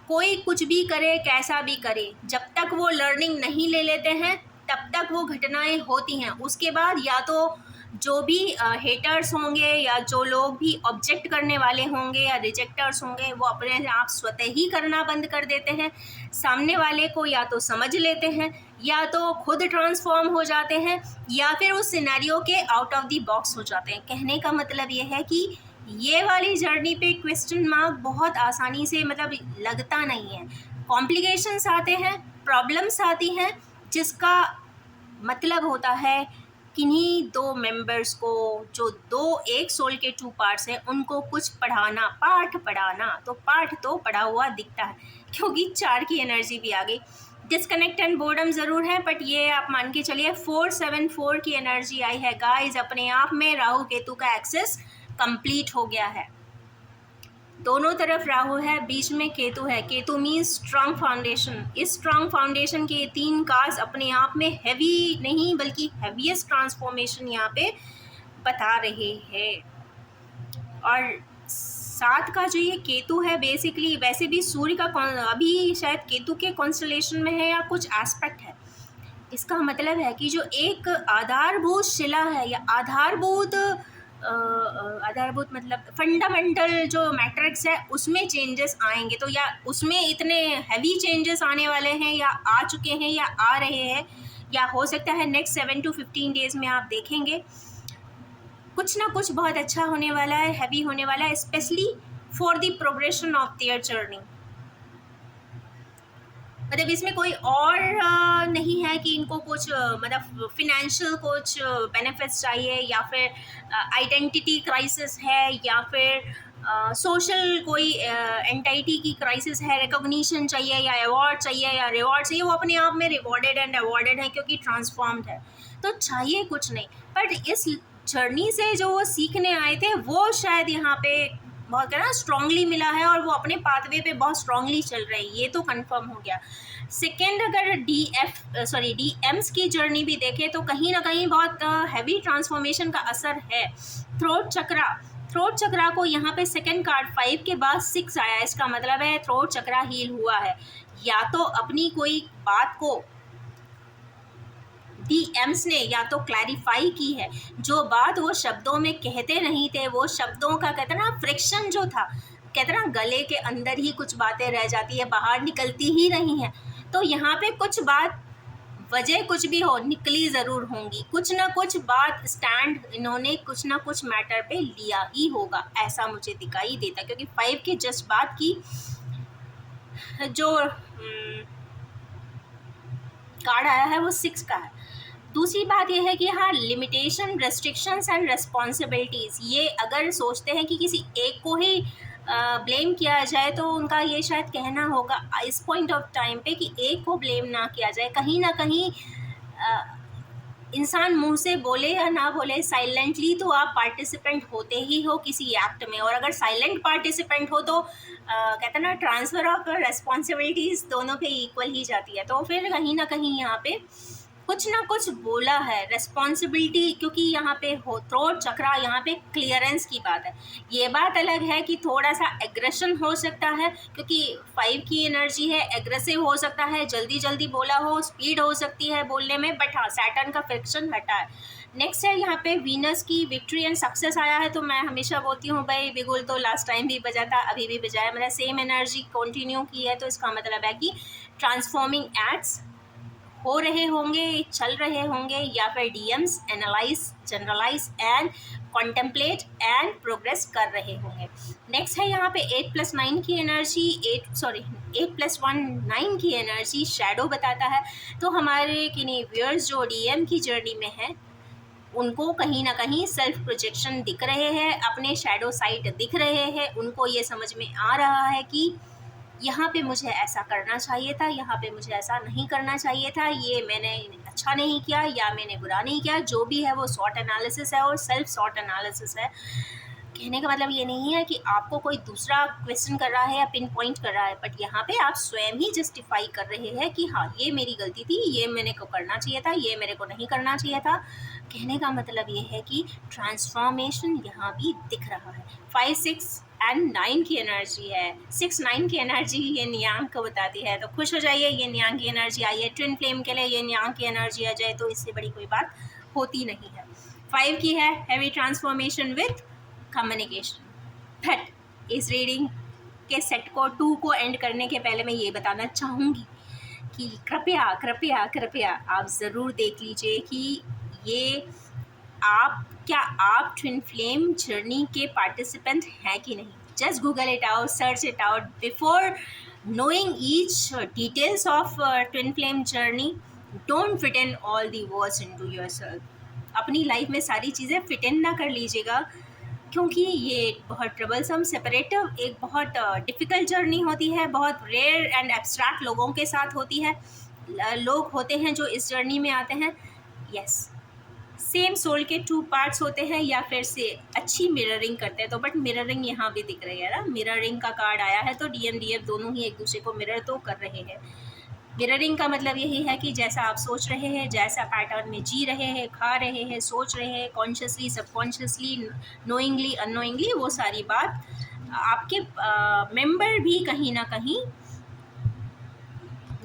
कोई कुछ भी करे, कैसा भी करे, जब तक वो लर्निंग नहीं ले लेते हैं तब तक वो घटनाएं होती हैं। उसके बाद या तो जो भी हेटर्स होंगे या जो लोग भी ऑब्जेक्ट करने वाले होंगे या रिजेक्टर्स होंगे, वो अपने आप स्वतः ही करना बंद कर देते हैं। सामने वाले को या तो समझ लेते हैं, या तो खुद ट्रांसफॉर्म हो जाते हैं, या फिर उस सिनेरियो के आउट ऑफ द बॉक्स हो जाते हैं। कहने का मतलब ये है कि ये वाली जर्नी पे क्वेश्चन मार्क बहुत आसानी से मतलब लगता नहीं है। कॉम्प्लिकेशंस आते हैं, प्रॉब्लम्स आती हैं, जिसका मतलब होता है किन्हीं दो मेंबर्स को, जो एक सोल के 2 पार्ट्स हैं, उनको कुछ पढ़ाना, पाठ पढ़ाना। तो पाठ तो पढ़ा हुआ दिखता है, क्योंकि 4 की एनर्जी भी आ गई। डिस्कनेक्ट एंड बोर्डम ज़रूर है, बट ये आप मान के चलिए 474 की एनर्जी आई है गाइस। अपने आप में राहु केतु का एक्सेस कंप्लीट हो गया है। दोनों तरफ राहु है, बीच में केतु है। Ketu means strong foundation. इस स्ट्रांग फाउंडेशन के 3 कार्ड्स अपने आप में हैवी नहीं बल्कि हैवीएस्ट ट्रांसफॉर्मेशन यहाँ पे बता रहे हैं। और 7 का जो ये केतु है, बेसिकली वैसे भी सूर्य का अभी शायद केतु के कॉन्स्टलेशन में है या कुछ एस्पेक्ट है। इसका मतलब है कि जो एक आधारभूत शिला है या आधारभूत मतलब फंडामेंटल जो मैट्रिक्स है, उसमें चेंजेस आएंगे। तो या उसमें इतने हैवी चेंजेस आने वाले हैं, या आ चुके हैं, या आ रहे हैं, या हो सकता है नेक्स्ट 7 to 15 डेज में आप देखेंगे कुछ ना कुछ बहुत अच्छा होने वाला है, हैवी होने वाला है, specially for the progression of their journey. मतलब इसमें कोई और नहीं है कि इनको कुछ मतलब फिनेंशियल कुछ बेनिफिट्स चाहिए, या फिर आइडेंटिटी क्राइसिस है, या फिर सोशल कोई एंटाइटी की क्राइसिस है, रिकॉग्निशन चाहिए, या अवार्ड चाहिए, या रिवॉर्ड चाहिए। वो अपने आप में रिवॉर्डेड एंड अवार्डेड है, क्योंकि ट्रांसफॉर्म्ड है। तो चाहिए कुछ नहीं, बट इस जर्नी से जो वो सीखने आए थे वो शायद यहाँ पे बहुत ना स्ट्रांगली मिला है, और वो अपने पाथवे पे बहुत स्ट्रांगली चल रही है। ये तो कंफर्म हो गया। सेकेंड, अगर डीएम्स की जर्नी भी देखें तो कहीं ना कहीं बहुत हैवी ट्रांसफॉर्मेशन का असर है। थ्रोट चक्रा को यहाँ पे सेकेंड कार्ड 5 के बाद 6 आया। इसका मतलब है थ्रोट चक्रा हील हुआ है। या तो अपनी कोई बात को डीएम्स ने या तो क्लैरिफाई की है, जो बात वो शब्दों में कहते नहीं थे, वो शब्दों का कहते ना फ्रिक्शन जो था, कहते ना गले के अंदर ही कुछ बातें रह जाती है, बाहर निकलती ही नहीं है। तो यहाँ पे कुछ बात, वजह कुछ भी हो, निकली ज़रूर होंगी। कुछ ना कुछ बात स्टैंड इन्होंने कुछ ना कुछ मैटर पे लिया ही होगा, ऐसा मुझे दिखाई देता। क्योंकि 5 की जस्ट बात की जो कार्ड आया है वो 6 का है। दूसरी बात यह है कि हाँ, लिमिटेशन, रेस्ट्रिक्शंस एंड रेस्पॉन्सिबिलिटीज़, ये अगर सोचते हैं कि किसी एक को ही ब्लेम किया जाए, तो उनका ये शायद कहना होगा इस पॉइंट ऑफ टाइम पे कि एक को ब्लेम ना किया जाए। कहीं ना कहीं इंसान मुंह से बोले या ना बोले, साइलेंटली तो आप पार्टिसिपेंट होते ही हो किसी एक्ट में। और अगर साइलेंट पार्टिसिपेंट हो तो कहते हैं ना ट्रांसफ़र ऑफ रेस्पॉन्सिबिलिटीज़ दोनों पे इक्वल ही जाती है। तो फिर कहीं ना कहीं यहाँ पे कुछ ना कुछ बोला है रेस्पॉन्सिबिलिटी, क्योंकि यहाँ पे हो थ्रोट चक्रा, यहाँ पे क्लियरेंस की बात है। ये बात अलग है कि थोड़ा सा एग्रेशन हो सकता है, क्योंकि 5 की एनर्जी है, एग्रेसिव हो सकता है, जल्दी जल्दी बोला हो, स्पीड हो सकती है बोलने में, बट हाँ सैटर्न का फ्रिक्शन हटा है। नेक्स्ट है यहाँ पे वीनस की विक्ट्री एंड सक्सेस आया है। तो मैं हमेशा बोलती हूँ भाई, बिगुल तो लास्ट टाइम भी बजा था, अभी भी बजाया, मतलब सेम एनर्जी कंटिन्यू की है। तो इसका मतलब है कि ट्रांसफॉर्मिंग एक्ट्स हो रहे होंगे, चल रहे होंगे, या फिर DMs analyse, generalise and contemplate and progress कर रहे होंगे। नेक्स्ट है यहाँ पे 8+9 की एनर्जी, 8+1 9 की एनर्जी शैडो बताता है। तो हमारे किन्हीं व्यूअर्स जो डीएम की जर्नी में है, उनको कहीं ना कहीं सेल्फ प्रोजेक्शन दिख रहे हैं, अपने शैडो साइड दिख रहे हैं। उनको ये समझ में आ रहा है कि यहाँ पे मुझे ऐसा करना चाहिए था, यहाँ पे मुझे ऐसा नहीं करना चाहिए था, ये मैंने अच्छा नहीं किया या मैंने बुरा नहीं किया, जो भी है वो SWOT एनालिसिस है और सेल्फ SWOT एनालिसिस है। कहने का मतलब ये नहीं है कि आपको कोई दूसरा क्वेश्चन कर रहा है या पिन पॉइंट कर रहा है, बट यहाँ पे आप स्वयं ही जस्टिफाई कर रहे हैं कि हाँ ये मेरी गलती थी, ये मैंने को करना चाहिए था, ये मेरे को नहीं करना चाहिए था। कहने का मतलब ये है कि ट्रांसफॉर्मेशन यहाँ भी दिख रहा है। 5, 6 एंड 9 की एनर्जी है। 6, 9 की एनर्जी ये नियांग को बताती है, तो खुश हो जाइए, ये नियांग की एनर्जी आई है। ट्विन फ्लेम के लिए ये नियांग की एनर्जी आ जाए तो इससे बड़ी कोई बात होती नहीं है। 5 की है heavy transformation with communication. But इस रीडिंग के सेट को 2 को एंड करने के पहले मैं ये बताना चाहूँगी कि कृपया कृपया कृपया आप ज़रूर देख लीजिए कि ये आप ट्विन फ्लेम जर्नी के पार्टिसिपेंट हैं कि नहीं। Just Google it out, search it out before knowing each details of twin flame journey. Don't fit in all the words into yourself. अपनी लाइफ में सारी चीज़ें फिट इन ना कर लीजिएगा, क्योंकि ये एक बहुत ट्रबलसम सेपरेटिव एक बहुत डिफ़िकल्ट जर्नी होती है, बहुत रेयर एंड एब्स्ट्रैक्ट लोगों के साथ होती है। लोग होते हैं जो इस जर्नी में आते हैं, यस सेम सोल के 2 पार्ट्स होते हैं या फिर से अच्छी मिररिंग करते हैं। तो बट मिररिंग यहाँ भी दिख रही है ना, मिररिंग का कार्ड आया है, तो DMDF दोनों ही एक दूसरे को मिरर तो कर रहे हैं। मिररिंग का मतलब यही है कि जैसा आप सोच रहे हैं, जैसा पैटर्न में जी रहे हैं, खा रहे हैं, सोच रहे हैं, कॉन्शियसली, सबकॉन्शियसली, नोइंगली, अननोइंगली, वो सारी बात आपके मेंबर भी कहीं ना कहीं,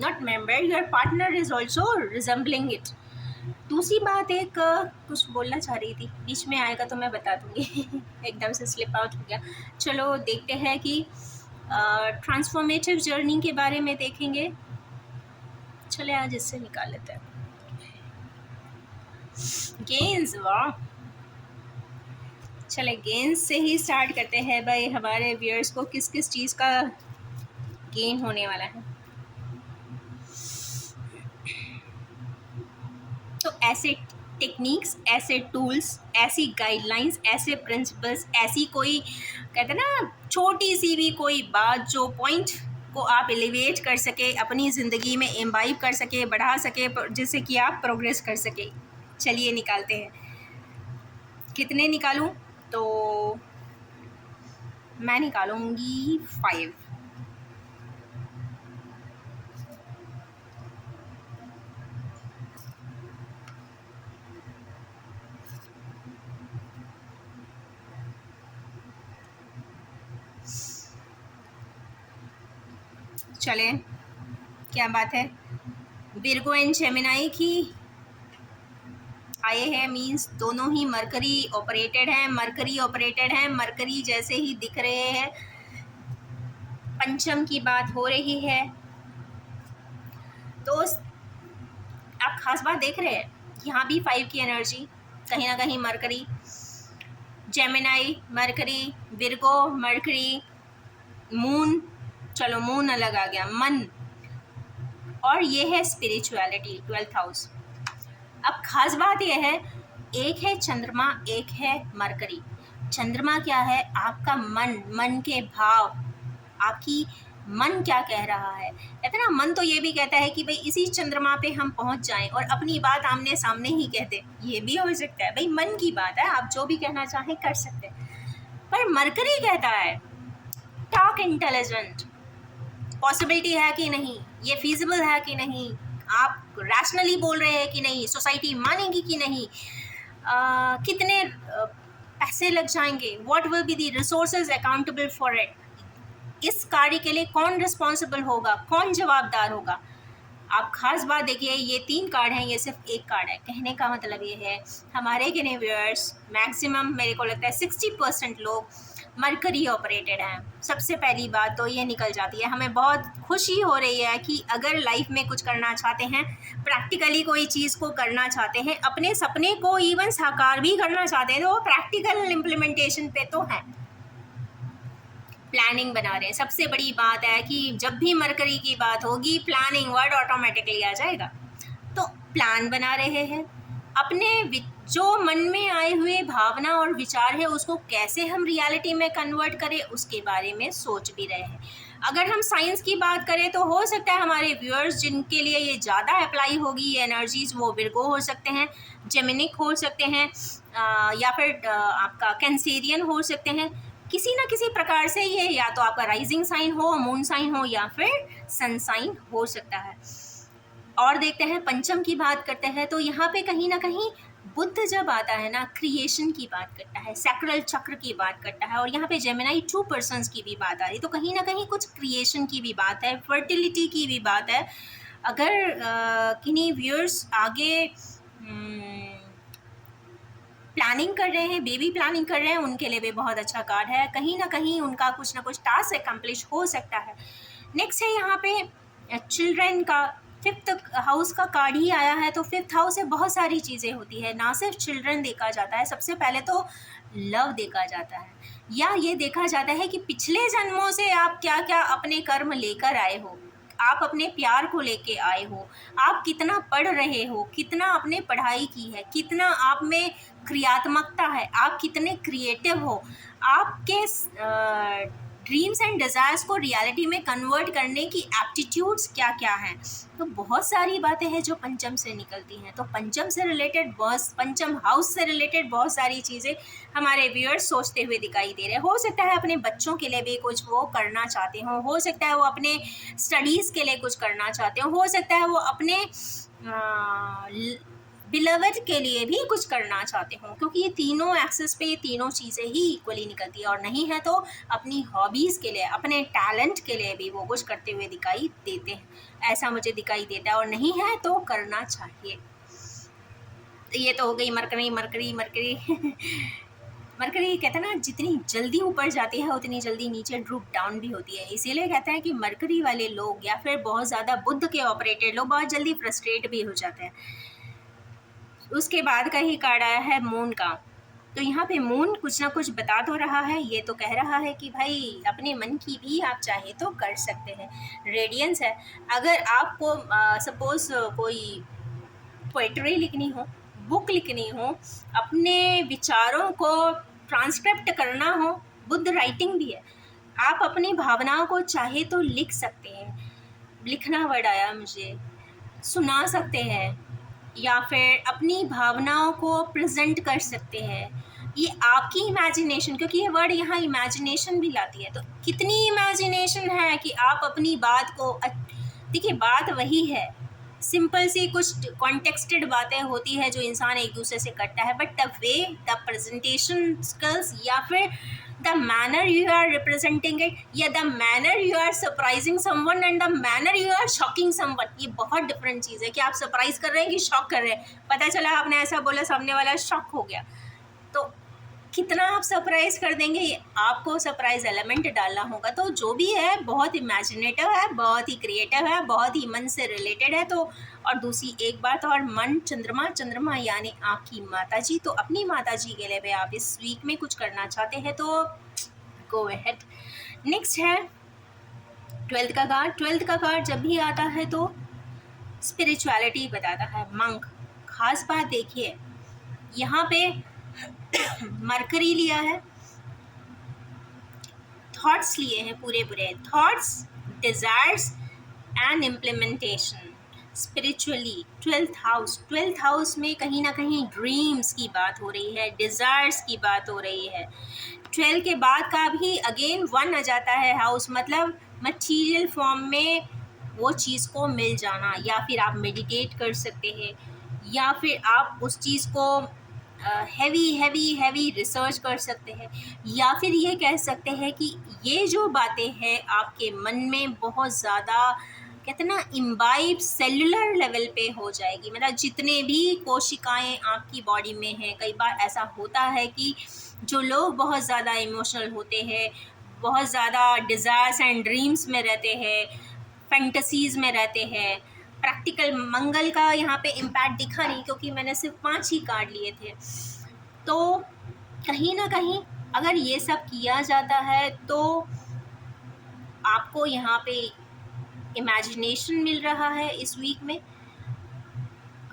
not member, your partner is also resembling it. दूसरी बात एक कुछ बोलना चाह रही थी, बीच में आएगा तो मैं बता दूँगी एकदम से स्लिप आउट हो गया। चलो देखते हैं कि ट्रांसफॉर्मेटिव जर्नी के बारे में देखेंगे। चले आज इससे निकाल लेते हैं गेन्स। वाह, चले गेन्स से ही स्टार्ट करते हैं भाई। हमारे व्यूअर्स को किस किस चीज़ का गेन होने वाला है। तो ऐसे टेक्निक्स, ऐसे टूल्स, ऐसी गाइडलाइंस, ऐसे प्रिंसिपल्स, ऐसी कोई कहते हैं ना छोटी सी भी कोई बात जो पॉइंट को आप एलिवेट कर सके, अपनी ज़िंदगी में इम्बाइब कर सके, बढ़ा सके, जिससे कि आप प्रोग्रेस कर सके। चलिए निकालते हैं। कितने निकालूं? तो मैं निकालूंगी 5। चले, क्या बात है। विर्गो एंड जेमिनाई की आए हैं, मीन्स दोनों ही मरकरी ऑपरेटेड हैं। मरकरी ऑपरेटेड हैं, मरकरी जैसे ही दिख रहे हैं। पंचम की बात हो रही है, तो आप खास बात देख रहे हैं। यहाँ भी 5 की एनर्जी, कहीं ना कहीं mercury, Gemini mercury, Virgo mercury, moon, चलो मून अलग आ गया, मन, और ये है स्पिरिचुअलिटी, 12th हाउस। अब खास बात यह है, एक है चंद्रमा, एक है मरकरी। चंद्रमा क्या है? आपका मन, मन के भाव, आपकी मन क्या कह रहा है। कहते ना, मन तो ये भी कहता है कि भाई इसी चंद्रमा पे हम पहुंच जाएं और अपनी बात आमने सामने ही कह दें। ये भी हो सकता है, भाई मन की बात है, आप जो भी कहना चाहें कर सकते हैं। पर मरकरी कहता है टॉक इंटेलिजेंट, पॉसिबिलिटी है कि नहीं, ये फीजिबल है कि नहीं, आप रैशनली बोल रहे हैं कि नहीं, सोसाइटी मानेगी कि नहीं, कितने पैसे लग जाएंगे, what will be the resources accountable for it, इस कार्य के लिए कौन रिस्पॉन्सिबल होगा, कौन जवाबदार होगा। आप खास बात देखिए, ये 3 कार्ड हैं, ये सिर्फ एक कार्ड है। कहने का मतलब ये है, हमारे के व्यूअर्स मैक्सिमम मेरे को लगता है 60% लोग मरकरी ऑपरेटेड हैं। सबसे पहली बात तो ये निकल जाती है। हमें बहुत खुशी हो रही है कि अगर लाइफ में कुछ करना चाहते हैं, प्रैक्टिकली कोई चीज़ को करना चाहते हैं, अपने सपने को इवन साकार भी करना चाहते हैं, तो वो प्रैक्टिकल इम्प्लीमेंटेशन पे तो है, प्लानिंग बना रहे हैं। सबसे बड़ी बात है कि जब भी मरकरी की बात होगी, प्लानिंग वर्ड ऑटोमेटिकली आ जाएगा। तो प्लान बना रहे हैं, अपने जो मन में आए हुए भावना और विचार है उसको कैसे हम रियलिटी में कन्वर्ट करें, उसके बारे में सोच भी रहे हैं। अगर हम साइंस की बात करें तो हो सकता है हमारे व्यूअर्स जिनके लिए ये ज़्यादा अप्लाई होगी ये एनर्जीज, वो विर्गो हो सकते हैं, जेमिनिक हो सकते हैं, या फिर आपका कैंसेरियन हो सकते हैं। किसी ना किसी प्रकार से ये या तो आपका राइजिंग साइन हो, मून साइन हो, या फिर सन साइन हो सकता है। और देखते हैं पंचम की बात करते हैं तो यहाँ पे कहीं ना कहीं बुद्ध जब आता है ना, क्रिएशन की बात करता है, सैक्रल चक्र की बात करता है, और यहाँ पे जेमिनाई 2 पर्सन्स की भी बात आ रही, तो कहीं ना कहीं कुछ क्रिएशन की भी बात है, फर्टिलिटी की भी बात है। अगर किन्हीं व्यूअर्स आगे प्लानिंग कर रहे हैं, बेबी प्लानिंग कर रहे हैं, उनके लिए भी बहुत अच्छा कार्ड है। कहीं ना कहीं उनका कुछ ना कुछ टास्क एकम्प्लिश हो सकता है। नेक्स्ट है यहाँ पे चिल्ड्रन का 5th हाउस का कार्ड ही आया है, तो 5th हाउस से बहुत सारी चीज़ें होती है, ना सिर्फ चिल्ड्रन देखा जाता है, सबसे पहले तो लव देखा जाता है, या ये देखा जाता है कि पिछले जन्मों से आप क्या क्या अपने कर्म लेकर आए हो, आप अपने प्यार को लेके आए हो, आप कितना पढ़ रहे हो, कितना आपने पढ़ाई की है, कितना आप में क्रियात्मकता है, आप कितने क्रिएटिव हो, आपके ड्रीम्स एंड डिज़ायर्स को रियलिटी में कन्वर्ट करने की एप्टीट्यूड्स क्या क्या हैं। तो बहुत सारी बातें हैं जो पंचम से निकलती हैं। तो पंचम से रिलेटेड पंचम हाउस से रिलेटेड बहुत सारी चीज़ें हमारे व्यूअर्स सोचते हुए दिखाई दे रहे हैं। हो सकता है अपने बच्चों के लिए भी कुछ वो करना चाहते हो सकता है वो अपने स्टडीज़ के लिए कुछ करना चाहते हो सकता है वो अपने बिलवड के लिए भी कुछ करना चाहते हो, क्योंकि ये तीनों एक्सेस पे ये तीनों चीज़ें ही इक्वली निकलती है। और नहीं है तो अपनी हॉबीज़ के लिए, अपने टैलेंट के लिए भी वो कुछ करते हुए दिखाई देते हैं, ऐसा मुझे दिखाई देता है। और नहीं है तो करना चाहिए। ये तो हो गई मरकरी मरकरी कहते हैं ना, जितनी जल्दी ऊपर जाती है उतनी जल्दी नीचे ड्रूप डाउन भी होती है। इसीलिए कहते हैं कि मरकरी वाले लोग या फिर बहुत ज़्यादा बुध के ऑपरेटेड लोग बहुत जल्दी फ्रस्ट्रेट भी हो जाते हैं। उसके बाद का ही कार्ड आया है मून का। तो यहाँ पे मून कुछ ना कुछ बता तो रहा है, ये तो कह रहा है कि भाई अपने मन की भी आप चाहे तो कर सकते हैं। रेडियंस है, अगर आपको सपोज कोई पोएट्री लिखनी हो, बुक लिखनी हो, अपने विचारों को ट्रांसक्रिप्ट करना हो, बुद्ध राइटिंग भी है, आप अपनी भावनाओं को चाहे तो लिख सकते हैं। लिखना वर्ड आया मुझे, सुना सकते हैं, या फिर अपनी भावनाओं को प्रेजेंट कर सकते हैं। ये आपकी इमेजिनेशन, क्योंकि ये वर्ड यहाँ इमेजिनेशन भी लाती है, तो कितनी इमेजिनेशन है कि आप अपनी बात को, देखिए बात वही है, सिंपल सी कुछ कॉन्टेक्स्टेड बातें होती है जो इंसान एक दूसरे से करता है, but the way, the presentation skills, या फिर the manner you are representing it, या the manner you are surprising someone and the manner you are shocking someone, ये बहुत डिफरेंट चीज़ है कि आप सरप्राइज कर रहे हैं कि शॉक कर रहे हैं। पता चला आपने ऐसा बोला, सामने वाला शॉक हो गया, तो कितना आप सरप्राइज कर देंगे, ये आपको सरप्राइज एलिमेंट डालना होगा। तो जो भी है बहुत इमेजिनेटिव है, बहुत ही क्रिएटिव है, बहुत ही मन से रिलेटेड है। तो और दूसरी एक बात और, मन चंद्रमा यानी आपकी माता जी, तो अपनी माता जी के लिए भी आप इस वीक में कुछ करना चाहते हैं तो गो अहेड। नेक्स्ट है 12th का कार्ड। 12th का कार्ड जब भी आता है तो स्पिरिचुअलिटी बताता है, मंक। खास बात देखिए यहाँ पे मरकरी लिया है, थॉट्स लिए हैं, पूरे thoughts, desires and implementation. Spiritually 12th house में कहीं ना कहीं ड्रीम्स की बात हो रही है, डिजायर्स की बात हो रही है। 12 के बाद का भी अगेन 1 आ जाता है हाउस, मतलब मटीरियल फॉर्म में वो चीज़ को मिल जाना, या फिर आप मेडिटेट कर सकते हैं, या फिर आप उस चीज़ को हैवी रिसर्च कर सकते हैं, या फिर ये कह सकते हैं कि ये जो बातें हैं आपके मन में बहुत ज़्यादा, कहते हैं ना, इम्बाइब सेलुलर लेवल पे हो जाएगी। मतलब जितने भी कोशिकाएं आपकी बॉडी में हैं, कई बार ऐसा होता है कि जो लोग बहुत ज़्यादा इमोशनल होते हैं, बहुत ज़्यादा डिज़ायर्स एंड ड्रीम्स में रहते हैं, फैंटसीज़ में रहते हैं, प्रैक्टिकल मंगल का यहाँ पे इम्पैक्ट दिखा नहीं क्योंकि मैंने सिर्फ 5 ही कार्ड लिए थे। तो कहीं ना कहीं अगर ये सब किया जाता है तो आपको यहाँ पे इमेजिनेशन मिल रहा है, इस वीक में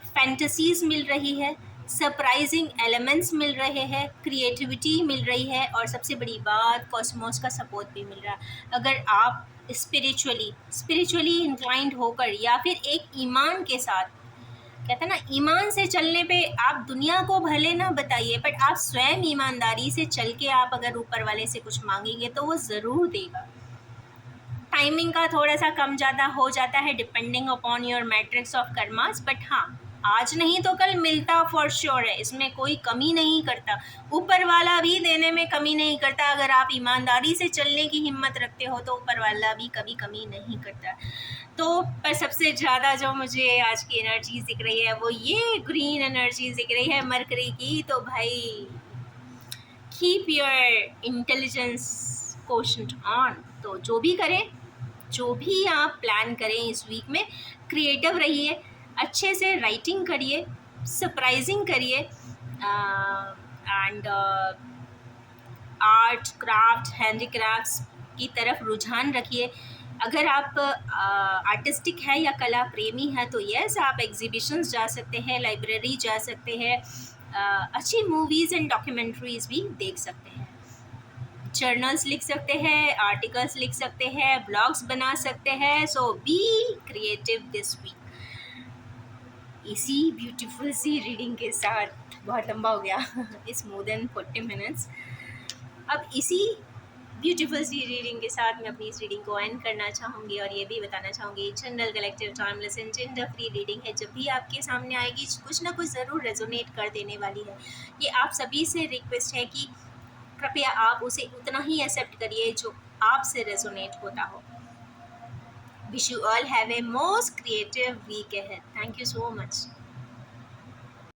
फैंटसीज़ मिल रही है, सरप्राइजिंग एलिमेंट्स मिल रहे हैं, क्रिएटिविटी मिल रही है, और सबसे बड़ी बात कॉस्मोस का सपोर्ट भी मिल रहा है। अगर आप स्पिरिचुअली इंक्लाइंड होकर या फिर एक ईमान के साथ, कहते हैं ना ईमान से चलने पे आप दुनिया को भले ना बताइए बट आप स्वयं ईमानदारी से चल के आप अगर ऊपर वाले से कुछ मांगेंगे तो वो ज़रूर देगा। टाइमिंग का थोड़ा सा कम ज़्यादा हो जाता है depending upon your matrix of karmas, but हाँ आज नहीं तो कल मिलता फॉर श्योर है, इसमें कोई कमी नहीं करता। ऊपर वाला भी देने में कमी नहीं करता। अगर आप ईमानदारी से चलने की हिम्मत रखते हो तो ऊपर वाला भी कभी कमी नहीं करता। तो पर सबसे ज़्यादा जो मुझे आज की एनर्जी दिख रही है वो ये ग्रीन एनर्जी दिख रही है मरकरी की। तो भाई keep your intelligence quotient on. तो जो भी करें, जो भी आप प्लान करें इस वीक में, क्रिएटिव रहिए, अच्छे से राइटिंग करिए, सरप्राइजिंग करिए, एंड आर्ट क्राफ्ट हैंडीक्राफ्ट्स की तरफ रुझान रखिए। अगर आप आर्टिस्टिक है या कला प्रेमी है तो यस आप एग्जीबिशंस जा सकते हैं, लाइब्रेरी जा सकते हैं, अच्छी मूवीज़ एंड डॉक्यूमेंट्रीज़ भी देख सकते हैं, जर्नल्स लिख सकते हैं, आर्टिकल्स लिख सकते हैं, ब्लॉग्स बना सकते हैं। सो बी क्रिएटिव दिस वीक। इसी ब्यूटीफुल सी रीडिंग के साथ, बहुत लंबा हो गया इट्स मोर देन 40 मिनट्स। अब इसी ब्यूटीफुल सी रीडिंग के साथ मैं अपनी इस रीडिंग को एंड करना चाहूँगी और ये भी बताना चाहूँगी general collective timeless and gender free reading है। जब भी आपके सामने आएगी कुछ ना कुछ ज़रूर रेजोनेट कर देने वाली है। ये आप सभी से रिक्वेस्ट है कि कृपया आप उसे उतना ही एक्सेप्ट करिए जो आपसे रेजोनेट होता हो। Wish you all have a most creative week ahead. Thank you so much.